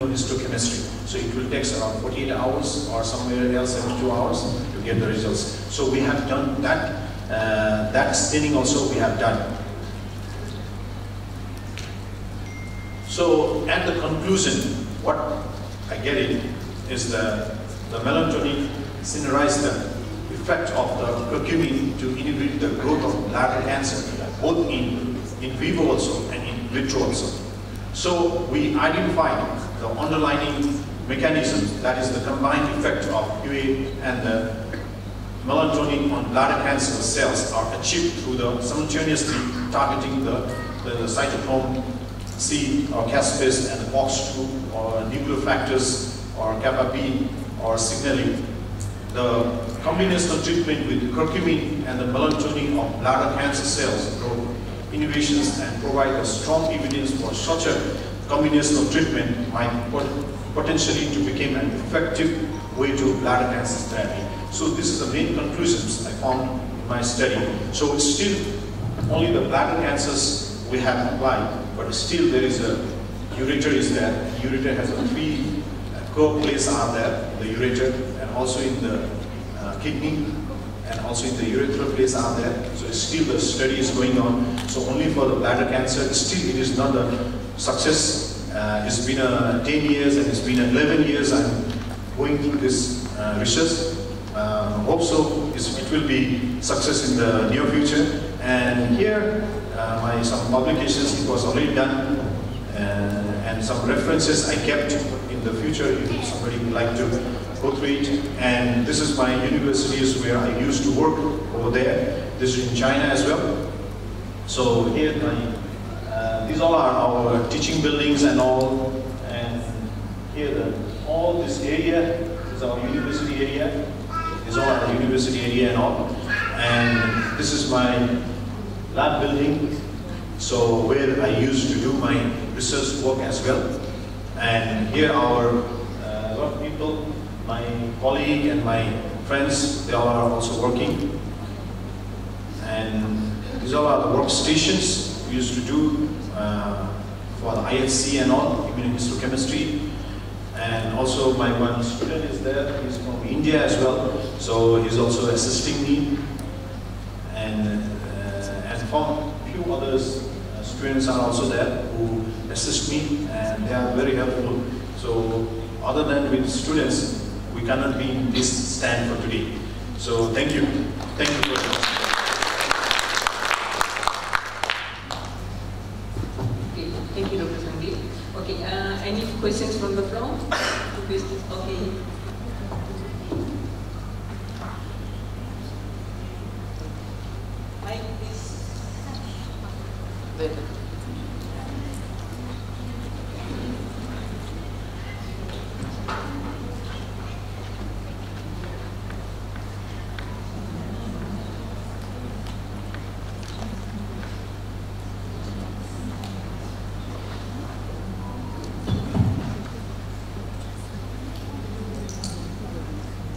histochemistry. So it will take around 48 hours or somewhere else 72 hours to get the results. So we have done that. That staining also we have done. So at the conclusion, what I get it is the melatonin synergize the effect of the curcumin to inhibit the growth of bladder cancer, both in vivo also and in vitro also. So we identified the underlying mechanisms, that is the combined effect of UA and the melatonin on bladder cancer cells are achieved through the simultaneously targeting the cytochrome C or caspase and the FOX2 or nuclear factors or kappa B or signaling. The combinational treatment with curcumin and the melatonin of bladder cancer cells growth inhibitions and provide a strong evidence for such a combinational treatment might potentially to become an effective way to bladder cancer therapy. So this is the main conclusions I found in my study. So it's still only the bladder cancers we have applied, but still there is a ureter is there. The ureter has a three core places are there, the ureter, and also in the kidney, and also in the urethral place are there. So still the study is going on. So only for the bladder cancer, still it is not a success. It's been 10 years and it's been 11 years I'm going through this research. Hope so it will be success in the near future. And here some publications it was already done and some references I kept in the future if somebody would like to go through it. And this is my universities where I used to work over there. This is in China as well. So here these all are our teaching buildings and all. And here all this area is our university area. This is all our university area and all. And this is my lab building. So where I used to do my research work as well. And here are a lot of people, my colleague and my friends, they all are also working. And these all are the workstations we used to do for the IHC and all, immunohistochemistry. And also my one student is there, he's from India as well, so he's also assisting me. And from a few others, students are also there who assist me, and they are very helpful. So other than with students, we cannot be in this stand for today. So thank you. Thank you very much. Okay, thank you, Dr. Sandeep. Okay, any questions from the floor? Okay. Mike, please. Better.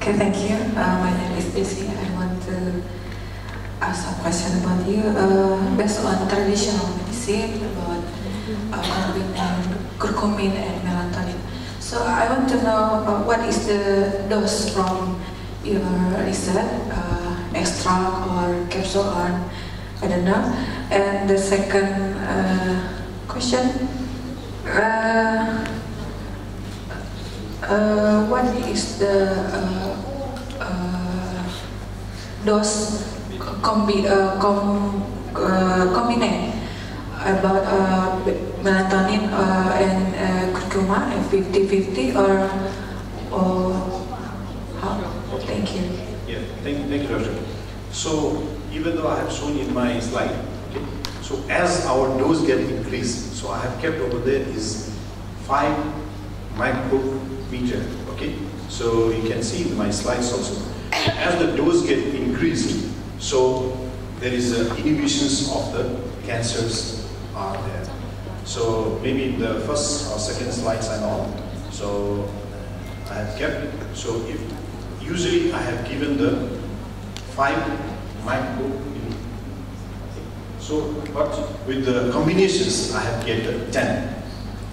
Okay, thank you. My name is Desi. I want to ask a question about you. Based on traditional medicine about curcumin and melatonin. So I want to know what is the dose from your research, extract or capsule or I don't know. And the second question. What is the dose combinate about melatonin and curcuma, 50-50 or how? Thank you. Yeah, thank you, Doctor. So even though I have shown in my slide, okay, so as our dose get increased, so I have kept over there is 5 micrometer, okay? So you can see in my slides also. As the dose get increased, so there is inhibitions of the cancers are there. So maybe in the first or second slides and all. So I have kept. So if usually I have given the 5 micrometer. So but with the combinations I have get 10.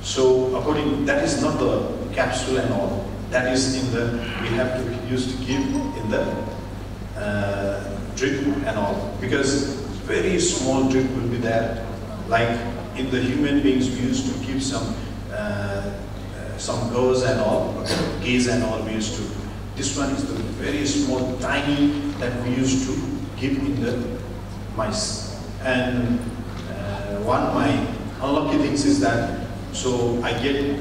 So according, that is not the capsule and all. That is in the, we have to use to give in the drip and all. Because very small drip will be there. Like in the human beings, we used to give some gauze and all, gaze and all we used to. This one is the very small, tiny that we used to give in the mice. And one of my unlucky things is that, so I get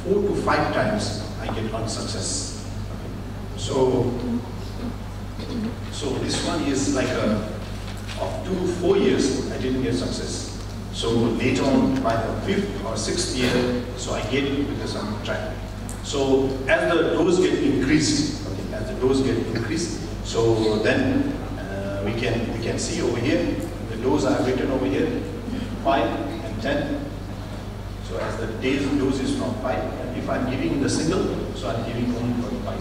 4 to 5 times I get unsuccess. So this one is like of 2 to 4 years I didn't get success. So later on, by the 5th or 6th year, so I get it because I'm trying. So as the dose get increased, okay, as the dose get increased, so then we can see over here the dose I have written over here, 5 and 10. So as the dose is from 5, and if I'm giving the single, so I'm giving only for 5.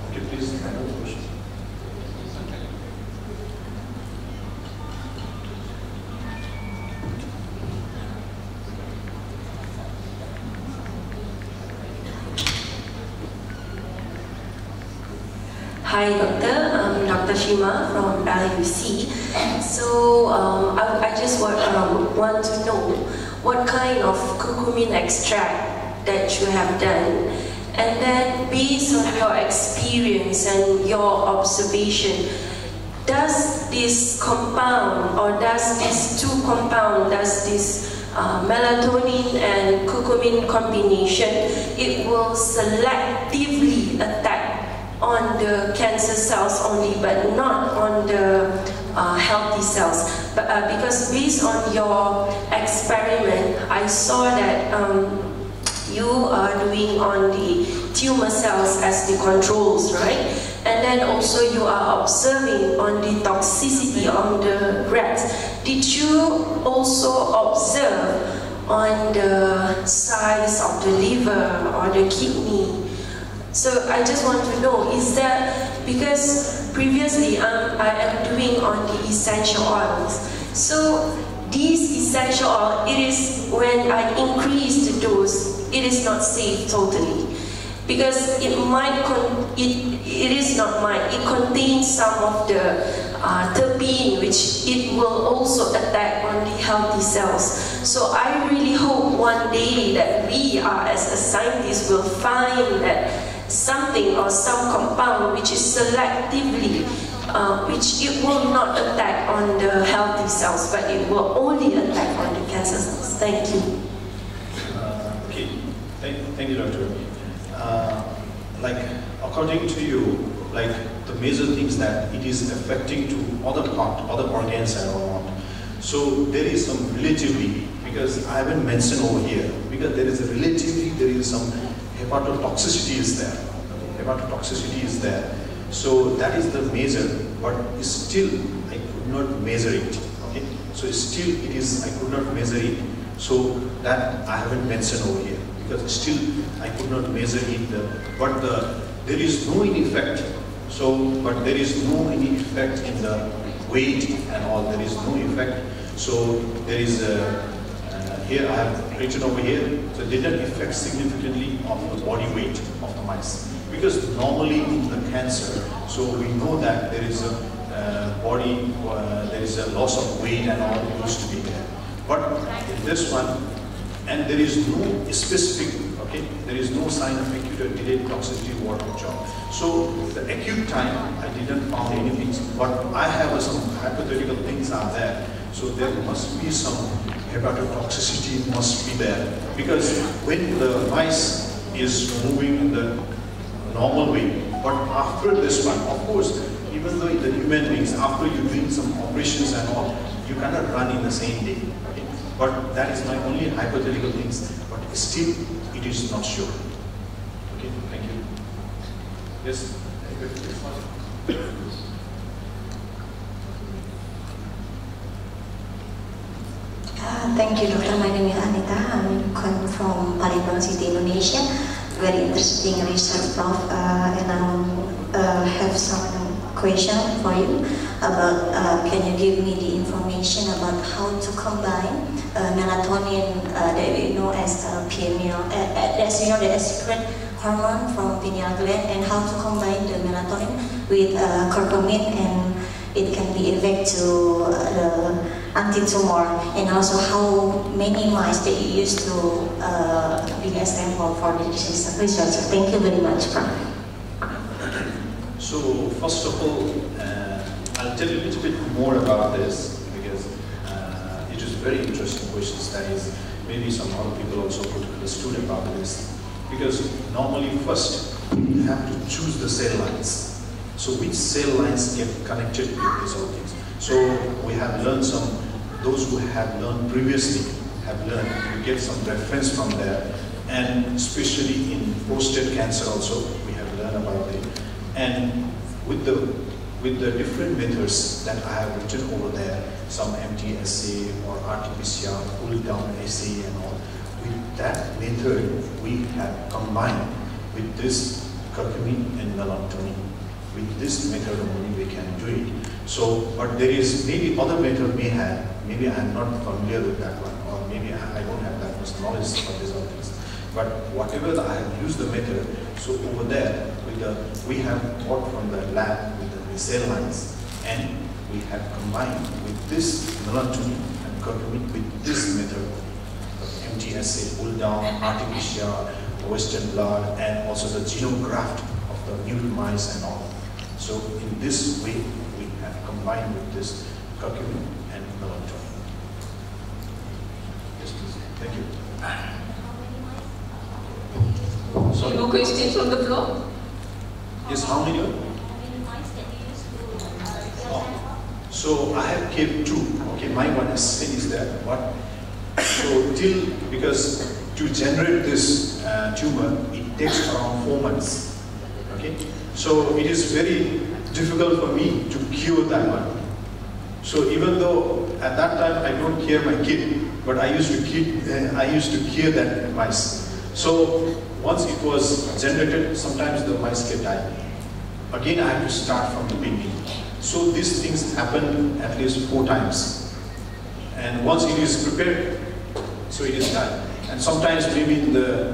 Okay, please. Another question. Hi Doctor, I'm Dr. Shima from LUC. So I just want to know what kind of curcumin extract that you have done, and then based on your experience and your observation, does this compound, or does these two compounds, does this melatonin and curcumin combination, it will selectively attack on the cancer cells only, but not on the healthy cells. But because based on your experiment, I saw that you are doing on the tumor cells as the controls, right? And then also you are observing on the toxicity on the rats. Did you also observe on the size of the liver or the kidney? So I just want to know, is that, because previously I am doing on the essential oils. So these essential oil, it is when I increase the dose, it is not safe totally. Because it contains some of the terpene, which it will also attack on the healthy cells. So I really hope one day that we as a scientist will find that something or some compound which is selectively, which it will not attack on the healthy cells, but it will only attack on the cancer cells. Thank you. Okay, thank you, Doctor. Like, according to you, like the major things that it is affecting to other organs and all that. So there is some relatively, because I haven't mentioned over here, because there is some hepatotoxicity is there. Hepatotoxicity is there. So that is the major, but still I could not measure it. Okay, so still it is, I could not measure it. So that I haven't mentioned over here, because still I could not measure it. But there is no any effect. So, but there is no any effect in the weight and all. There is no effect. So there is here I have written over here. So it did not affect significantly of the body weight of the mice. Because normally in the cancer, so we know that there is a there is a loss of weight and all used to be there. But in this one, and there is no specific, okay, there is no sign of acute or delayed toxicity water job. So the acute time, I didn't find anything, but I have some hypothetical things are there. So there must be some hepatotoxicity must be there. Because when the mice is moving in the normal way, but after this one, of course, even though in the human beings, after you doing some operations and all, you cannot run in the same day. Okay? But that is my only hypothetical things, but still it is not sure. Okay, thank you. Yes? Thank you, Doctor. My name is Anita. I'm from Palembang City, Indonesia. Very interesting research, Prof. And I have some question for you about, can you give me the information about how to combine melatonin that we know as pineal, as you know, the secret hormone from pineal gland, and how to combine the melatonin with curcumin, and it can be effective to the anti-tumor, and also how many mice that you use to be a sample for the disease research. Thank you very much, Prof. So first of all, I'll tell you a little bit more about this because it is very interesting questions. That is, maybe some other people also could understood about this. Because normally first, you have to choose the cell lines. So which cell lines get connected with these all things. So we have learned some, those who have learned previously have learned, you get some reference from there. And especially in prostate cancer also, we have learned about it. And with the different methods that I have written over there, some MT assay or RT-PCR, pull down assay and all, with that method we have combined with this curcumin and melatonin. With this method only we can do it. So, but there is maybe other method we have, maybe I am not familiar with that one, or maybe I don't have that much knowledge for these other things. But whatever I have used the method, so over there, we have bought from the lab with the cell lines, and we have combined with this melatonin and curcumin with this method, MT assay, pull down, RT-PCR, Western blot, and also the genome graft of the nude mice and all. So in this way, we have combined with this curcumin and melatonin. Yes, please. Thank you. Sorry. No questions on the floor? Yes, how many? So I have kept 2. Okay, my one is there. What? So because to generate this tumor, it takes around 4 months. Okay, so it is very difficult for me to cure that one. So even though at that time I don't cure my kid, but I used to cure that mice. So once it was generated, sometimes the mice get died. Again, I have to start from the beginning. So these things happen at least 4 times. And once it is prepared, so it is done. And sometimes maybe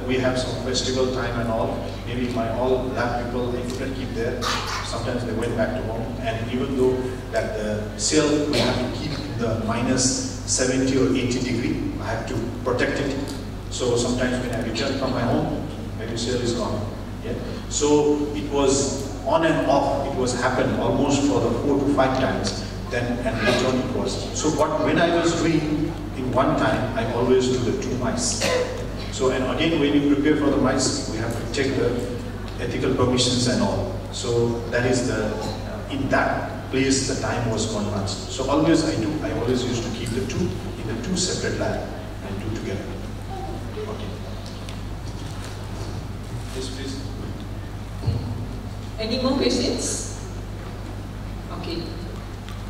we have some festival time and all, maybe my all lab people, they couldn't keep there. Sometimes they went back to home. And even though that the cell we have to keep in the minus 70 or 80 degree, I have to protect it. So sometimes when I return from my home, maybe cell is gone. Yeah. So it was on and off, it was happened almost for the 4 to 5 times. Then and later on it was. So when I was doing in one time, I always do the 2 mice. So and again when you prepare for the mice, we have to check the ethical permissions and all. So that is in that place the time was 1 month. So always I always used to keep the 2 in the 2 separate lab and do together. Okay. Yes, please. Any more questions? Okay.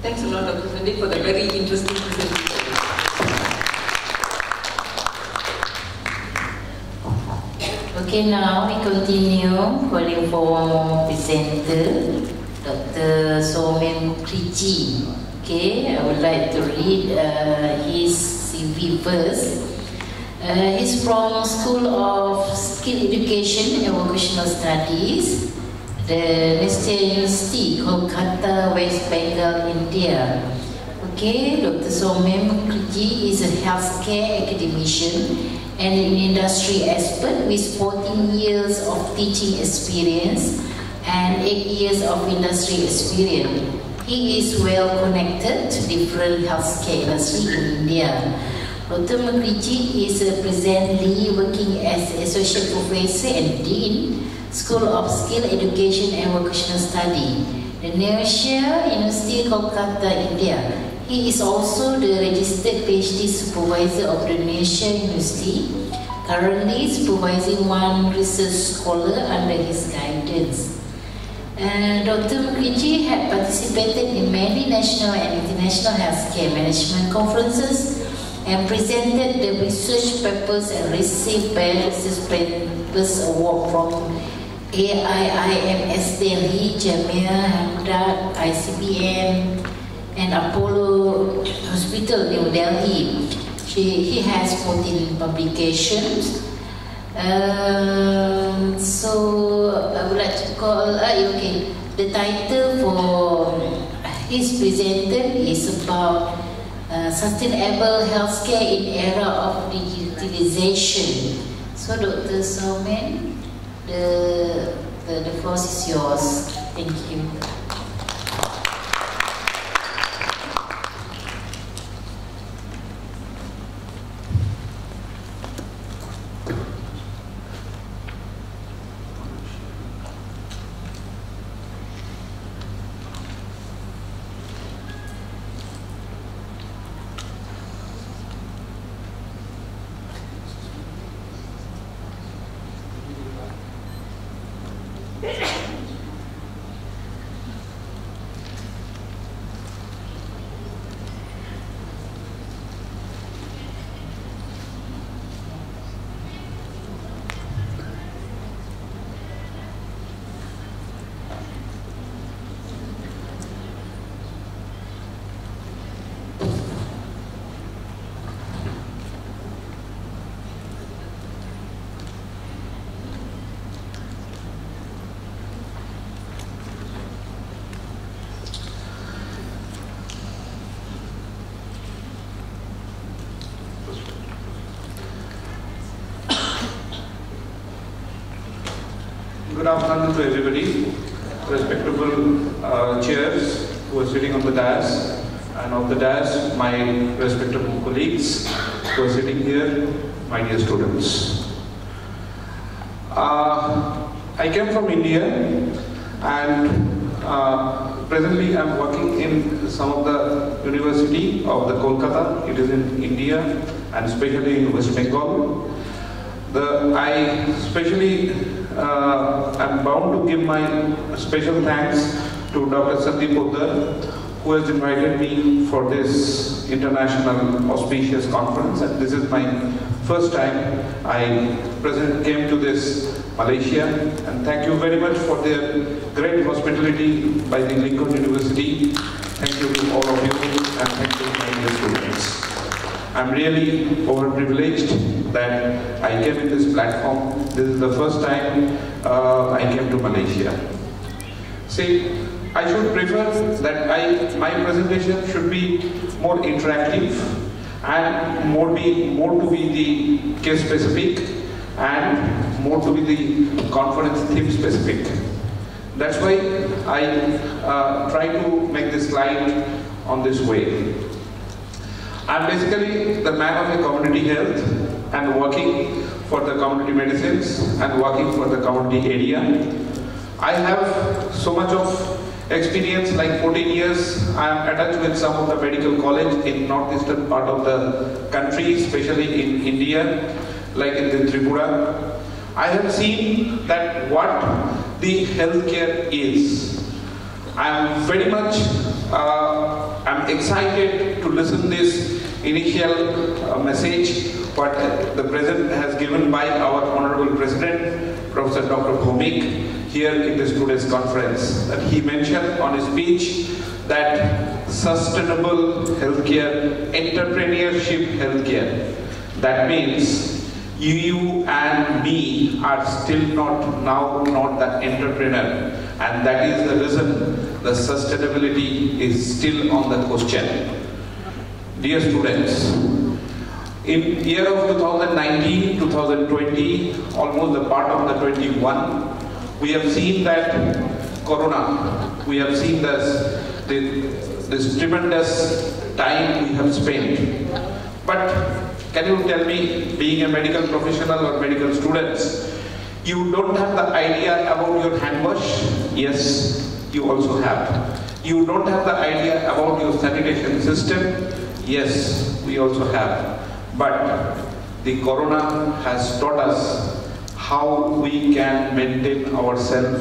Thanks a lot, Dr. Sandeep, for the very interesting presentation. Okay, now we continue calling for one more presenter, Dr. Somem Kriji. Okay, I would like to read his CV first. He's from School of Skill Education and Vocational Studies, the National University, Kolkata, West Bengal, India. Okay, Dr. Somem Kriji is a healthcare academician and an industry expert with 14 years of teaching experience and 8 years of industry experience. He is well connected to different healthcare industry in India. Dr. Kriji is presently working as Associate Professor and Dean, School of Skill Education and Vocational Study, the National University, Kolkata, India. He is also the registered PhD supervisor of the National University, currently supervising 1 research scholar under his guidance. Dr. Kriji had participated in many national and international healthcare management conferences and presented the research papers and received Research Papers Award from AIIMS Delhi, Jamia Hamdard, ICBM, and Apollo Hospital, New Delhi. He has 14 publications. So I would like to call, okay, the title for his presentation is about sustainable healthcare in era of digitalization. So Dr. Somen, the floor is yours. Thank you. Good afternoon to everybody, respectable chairs who are sitting on the dais, and on the dais, my respectable colleagues who are sitting here, my dear students. I came from India, and presently I am working in some of the University of the Kolkata. It is in India, and especially in West Bengal. I especially I'm bound to give my special thanks to Dr. Sandeep Poddar, who has invited me for this international auspicious conference, and this is my first time I came to this Malaysia, and thank you very much for their great hospitality by the Lincoln University. Thank you to all of you, and thank you to my dear students. I'm really overprivileged that I came in this platform. This is the first time I came to Malaysia. See, I should prefer that my presentation should be more interactive and more to be the case specific and more to be the conference theme specific. That's why I try to make this slide on this way. I'm basically the man of the community health and working for the community medicines and working for the community area. I have so much of experience, like 14 years. I am attached with some of the medical college in northeastern part of the country, especially in India, like in the Tripura. I have seen that what the healthcare is. I am very much I'm excited to listen this initial message what the President has given by our Honorable President, Professor Dr. Bhomik, here in the Students' Conference. That he mentioned on his speech that sustainable healthcare, entrepreneurship healthcare. That means you and me are still not the entrepreneur, and that is the reason the sustainability is still on the question. Dear students, in year of 2019, 2020, almost the part of the 21, we have seen that Corona, we have seen this tremendous time we have spent. But can you tell me, being a medical professional or medical students, you don't have the idea about your hand wash? Yes, you also have. You don't have the idea about your sanitation system? Yes, we also have. But the Corona has taught us how we can maintain ourselves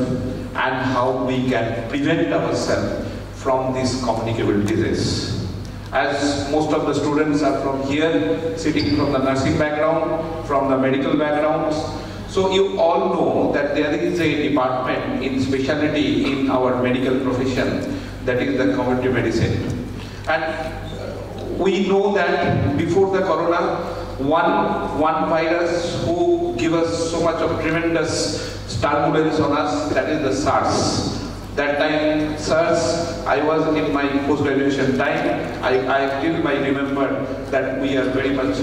and how we can prevent ourselves from this communicable disease. As most of the students are from here, sitting from the nursing background, from the medical backgrounds, so you all know that there is a department in specialty in our medical profession, that is the community medicine. And we know that before the corona, one virus who gave us so much of tremendous turbulence on us, that is the SARS. That time, SARS, I was in my post-graduation time, I still might remember that we are very much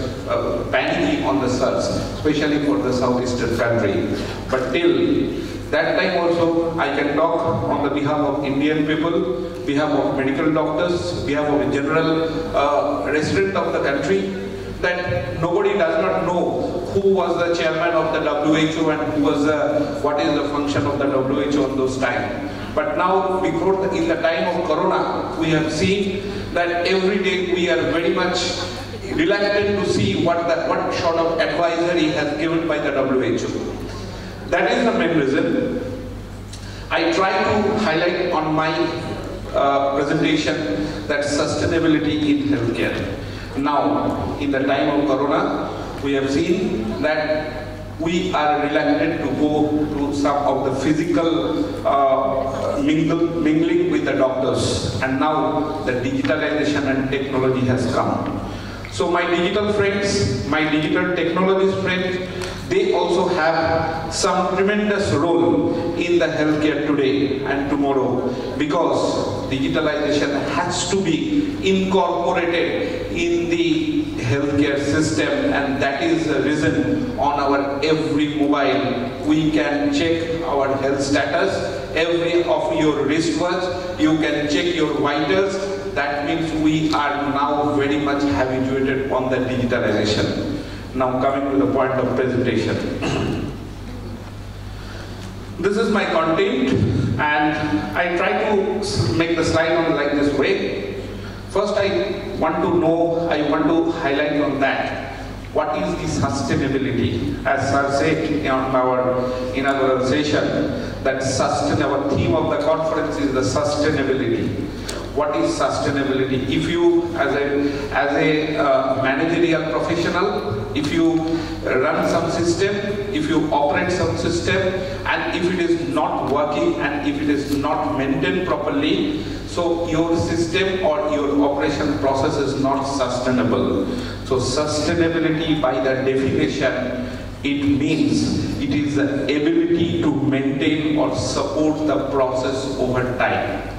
panicking on the SARS, especially for the southeastern country. But till that time also, I can talk on the behalf of Indian people, behalf of medical doctors, behalf of a general resident of the country, that nobody does not know who was the chairman of the WHO and who was what is the function of the WHO on those times. But now, in the time of Corona, we have seen that every day we are very much reluctant to see what sort of advisory has given by the WHO. That is the main reason. I try to highlight on my presentation that sustainability in healthcare. Now, in the time of Corona, we have seen that we are reluctant to go to some of the physical mingling with the doctors, and now the digitalization and technology has come. So my digital friends, my digital technologist friends, they also have some tremendous role in the healthcare today and tomorrow, because digitalization has to be incorporated in the healthcare system, and that is the reason on our every mobile we can check our health status, every of your wristwatch you can check your vitals. That means we are now very much habituated on the digitalization. Now coming to the point of presentation. This is my content, and I try to make the slide on like this way. First I want to highlight on that. What is the sustainability? As Sir said in our inaugural session, that our theme of the conference is the sustainability. What is sustainability? If you, as a managerial professional, if you run some system, if you operate some system, and if it is not working and if it is not maintained properly, so your system or your operation process is not sustainable. So sustainability, by the definition, it means it is the ability to maintain or support the process over time.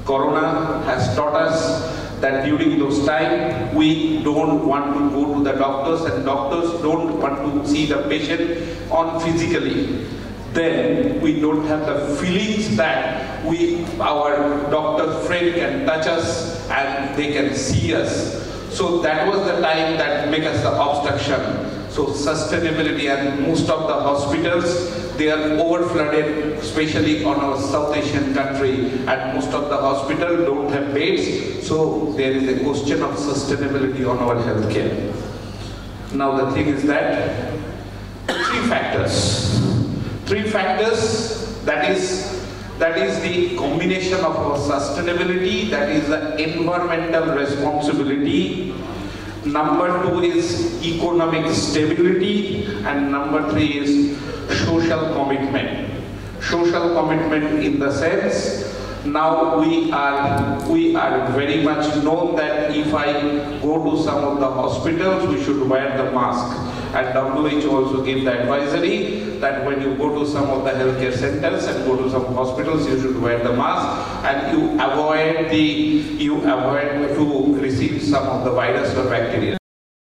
Corona has taught us that during those times, we don't want to go to the doctors, and doctors don't want to see the patient on physically. Then we don't have the feelings that our doctor friend can touch us and they can see us. So that was the time that make us the obstruction. So sustainability, and most of the hospitals, they are overflooded, especially on our South Asian country, and most of the hospitals don't have beds. So there is a question of sustainability on our healthcare. Now the thing is that three factors, that is the combination of our sustainability, that is the environmental responsibility. Number 2 is economic stability, and number 3 is social commitment. Social commitment in the sense, now we are very much known that if I go to some of the hospitals, we should wear the mask. And WHO also gave the advisory that when you go to some of the healthcare centers and go to some hospitals, you should wear the mask, and you avoid to receive some of the virus or bacteria.